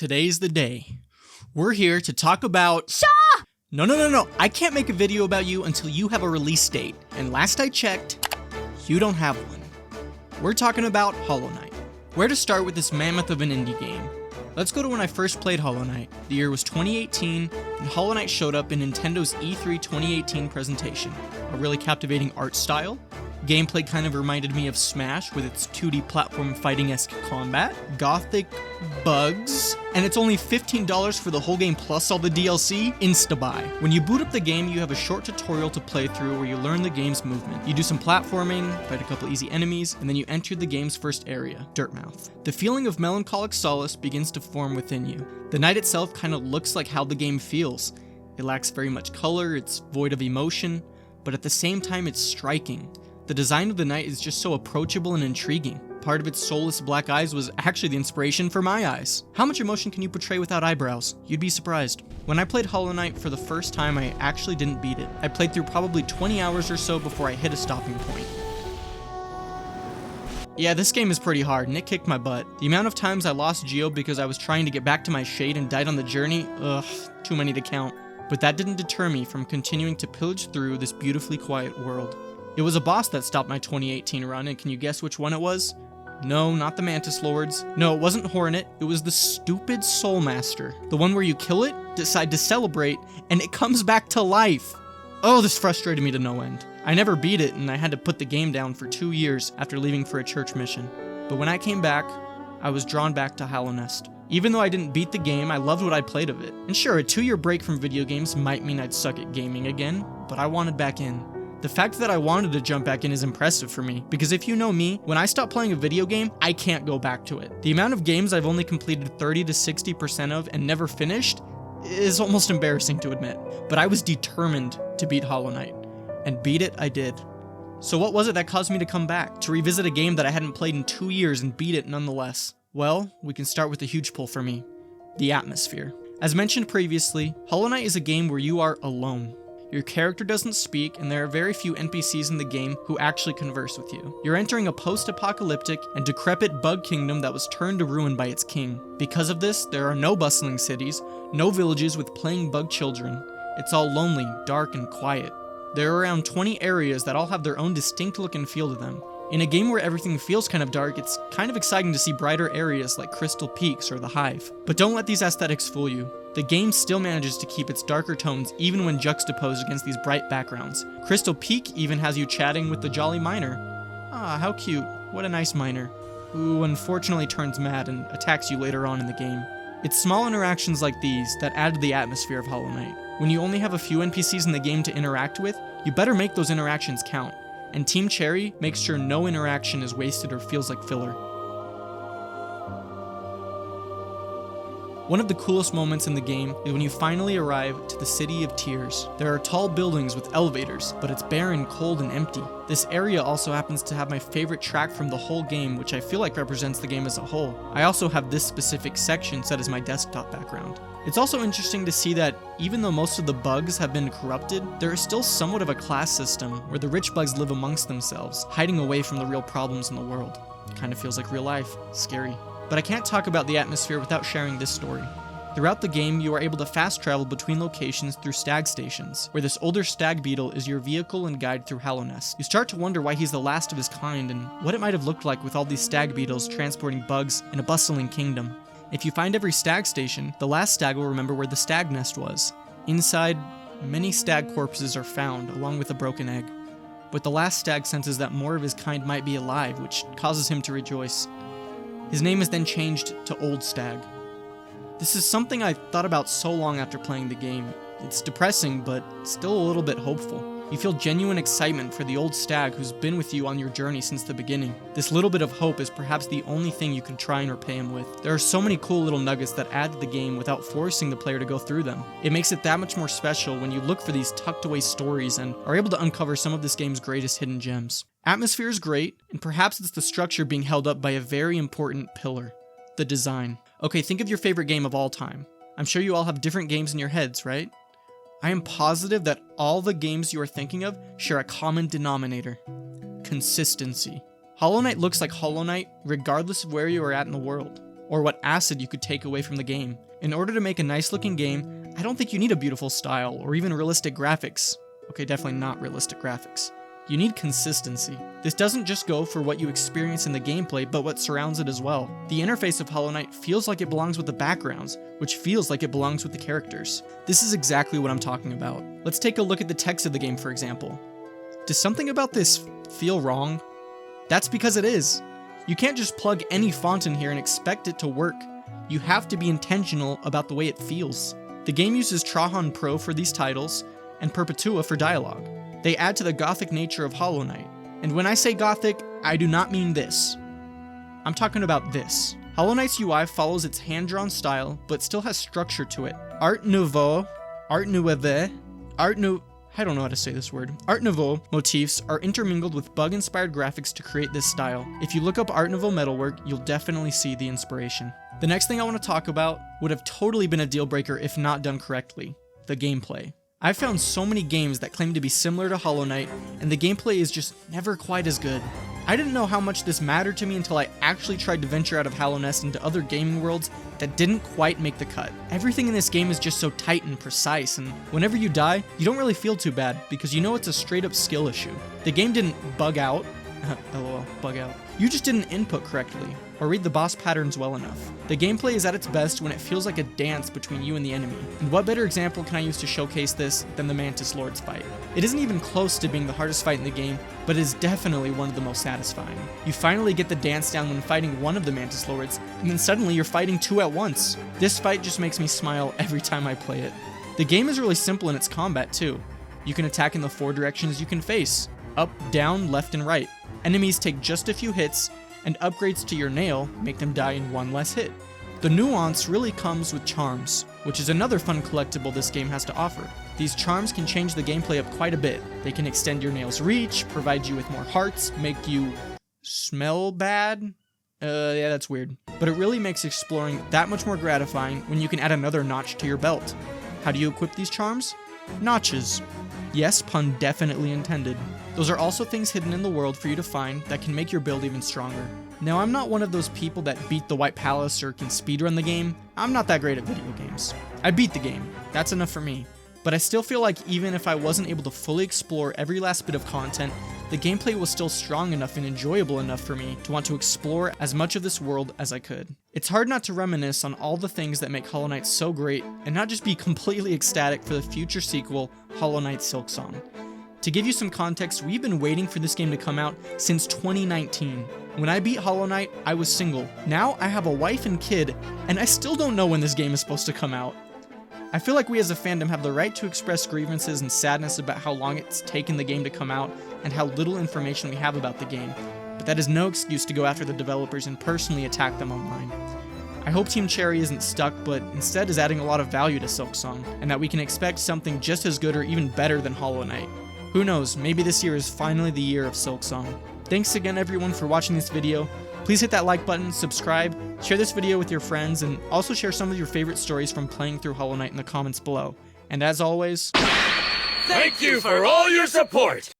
Today's the day. We're here to talk about... Shaw! No. I can't make a video about you until you have a release date. And last I checked, you don't have one. We're talking about Hollow Knight. Where to start with this mammoth of an indie game? Let's go to when I first played Hollow Knight. The year was 2018, and Hollow Knight showed up in Nintendo's E3 2018 presentation. A really captivating art style. Gameplay kind of reminded me of Smash with its 2D platform fighting-esque combat, gothic bugs, and it's only $15 for the whole game plus all the DLC, insta-buy. When you boot up the game, you have a short tutorial to play through where you learn the game's movement. You do some platforming, fight a couple easy enemies, and then you enter the game's first area, Dirtmouth. The feeling of melancholic solace begins to form within you. The night itself kind of looks like how the game feels. It lacks very much color, it's void of emotion, but at the same time it's striking. The design of the knight is just so approachable and intriguing. Part of its soulless black eyes was actually the inspiration for my eyes. How much emotion can you portray without eyebrows? You'd be surprised. When I played Hollow Knight for the first time, I actually didn't beat it. I played through probably 20 hours or so before I hit a stopping point. Yeah, this game is pretty hard, and it kicked my butt. The amount of times I lost Geo because I was trying to get back to my shade and died on the journey, too many to count. But that didn't deter me from continuing to pillage through this beautifully quiet world. It was a boss that stopped my 2018 run, and can you guess which one it was? No, not the Mantis Lords. No, it wasn't Hornet, it was the stupid Soul Master. The one where you kill it, decide to celebrate, and it comes back to life. Oh, this frustrated me to no end. I never beat it, and I had to put the game down for 2 years after leaving for a church mission. But when I came back, I was drawn back to Hallow Nest. Even though I didn't beat the game, I loved what I played of it. And sure, a 2-year break from video games might mean I'd suck at gaming again, but I wanted back in. The fact that I wanted to jump back in is impressive for me, because if you know me, when I stop playing a video game, I can't go back to it. The amount of games I've only completed 30 to 60% of and never finished is almost embarrassing to admit, but I was determined to beat Hollow Knight, and beat it I did. So what was it that caused me to come back, to revisit a game that I hadn't played in 2 years and beat it nonetheless? Well, we can start with a huge pull for me, the atmosphere. As mentioned previously, Hollow Knight is a game where you are alone. Your character doesn't speak, and there are very few NPCs in the game who actually converse with you. You're entering a post-apocalyptic and decrepit bug kingdom that was turned to ruin by its king. Because of this, there are no bustling cities, no villages with playing bug children. It's all lonely, dark, and quiet. There are around 20 areas that all have their own distinct look and feel to them. In a game where everything feels kind of dark, it's kind of exciting to see brighter areas like Crystal Peaks or the Hive. But don't let these aesthetics fool you. The game still manages to keep its darker tones even when juxtaposed against these bright backgrounds. Crystal Peak even has you chatting with the jolly miner. Ah, how cute. What a nice miner. Who unfortunately turns mad and attacks you later on in the game. It's small interactions like these that add to the atmosphere of Hollow Knight. When you only have a few NPCs in the game to interact with, you better make those interactions count. And Team Cherry makes sure no interaction is wasted or feels like filler. One of the coolest moments in the game is when you finally arrive to the City of Tears. There are tall buildings with elevators, but it's barren, cold, and empty. This area also happens to have my favorite track from the whole game, which I feel like represents the game as a whole. I also have this specific section set as my desktop background. It's also interesting to see that even though most of the bugs have been corrupted, there is still somewhat of a class system where the rich bugs live amongst themselves, hiding away from the real problems in the world. It kind of feels like real life. Scary. But I can't talk about the atmosphere without sharing this story. Throughout the game, you are able to fast travel between locations through stag stations, where this older stag beetle is your vehicle and guide through Hallow Nest. You start to wonder why he's the last of his kind and what it might have looked like with all these stag beetles transporting bugs in a bustling kingdom. If you find every stag station, the last stag will remember where the stag nest was. Inside, many stag corpses are found, along with a broken egg. But the last stag senses that more of his kind might be alive, which causes him to rejoice. His name is then changed to Old Stag. This is something I thought about so long after playing the game. It's depressing, but still a little bit hopeful. You feel genuine excitement for the old stag who's been with you on your journey since the beginning. This little bit of hope is perhaps the only thing you can try and repay him with. There are so many cool little nuggets that add to the game without forcing the player to go through them. It makes it that much more special when you look for these tucked away stories and are able to uncover some of this game's greatest hidden gems. Atmosphere is great, and perhaps it's the structure being held up by a very important pillar: the design. Okay, think of your favorite game of all time. I'm sure you all have different games in your heads, right? I am positive that all the games you are thinking of share a common denominator: consistency. Hollow Knight looks like Hollow Knight regardless of where you are at in the world. or what acid you could take away from the game. In order to make a nice looking game, I don't think you need a beautiful style or even realistic graphics. Okay, definitely not realistic graphics. You need consistency. This doesn't just go for what you experience in the gameplay, but what surrounds it as well. The interface of Hollow Knight feels like it belongs with the backgrounds, which feels like it belongs with the characters. This is exactly what I'm talking about. Let's take a look at the text of the game, for example. Does something about this feel wrong? That's because it is. You can't just plug any font in here and expect it to work. You have to be intentional about the way it feels. The game uses Trahan Pro for these titles, and Perpetua for dialogue. They add to the gothic nature of Hollow Knight. And when I say gothic, I do not mean this. I'm talking about this. Hollow Knight's UI follows its hand-drawn style, but still has structure to it. Art Nouveau motifs are intermingled with bug-inspired graphics to create this style. If you look up Art Nouveau metalwork, you'll definitely see the inspiration. The next thing I want to talk about would have totally been a deal breaker if not done correctly: the gameplay. I've found so many games that claim to be similar to Hollow Knight, and the gameplay is just never quite as good. I didn't know how much this mattered to me until I actually tried to venture out of Hallownest into other gaming worlds that didn't quite make the cut. Everything in this game is just so tight and precise, and whenever you die, you don't really feel too bad, because you know it's a straight up skill issue. The game didn't bug out. LOL, bug out. You just didn't input correctly, or read the boss patterns well enough. The gameplay is at its best when it feels like a dance between you and the enemy. And what better example can I use to showcase this than the Mantis Lords fight? It isn't even close to being the hardest fight in the game, but it is definitely one of the most satisfying. You finally get the dance down when fighting one of the Mantis Lords, and then suddenly you're fighting two at once. This fight just makes me smile every time I play it. The game is really simple in its combat too. You can attack in the 4 directions you can face: up, down, left, and right. Enemies take just a few hits, and upgrades to your nail make them die in 1 less hit. The nuance really comes with charms, which is another fun collectible this game has to offer. These charms can change the gameplay up quite a bit. They can extend your nail's reach, provide you with more hearts, make you smell bad. Yeah, that's weird. But it really makes exploring that much more gratifying when you can add another notch to your belt. How do you equip these charms? Notches. Yes, pun definitely intended. Those are also things hidden in the world for you to find that can make your build even stronger. Now, I'm not one of those people that beat the White Palace or can speedrun the game. I'm not that great at video games. I beat the game. That's enough for me. But I still feel like even if I wasn't able to fully explore every last bit of content, the gameplay was still strong enough and enjoyable enough for me to want to explore as much of this world as I could. It's hard not to reminisce on all the things that make Hollow Knight so great and not just be completely ecstatic for the future sequel, Hollow Knight Silksong. To give you some context, we've been waiting for this game to come out since 2019. When I beat Hollow Knight, I was single. Now I have a wife and kid, and I still don't know when this game is supposed to come out. I feel like we as a fandom have the right to express grievances and sadness about how long it's taken the game to come out and how little information we have about the game, but that is no excuse to go after the developers and personally attack them online. I hope Team Cherry isn't stuck, but instead is adding a lot of value to Silksong, and that we can expect something just as good or even better than Hollow Knight. Who knows, maybe this year is finally the year of Silksong. Thanks again everyone for watching this video. Please hit that like button, subscribe, share this video with your friends, and also share some of your favorite stories from playing through Hollow Knight in the comments below. And as always, thank you for all your support!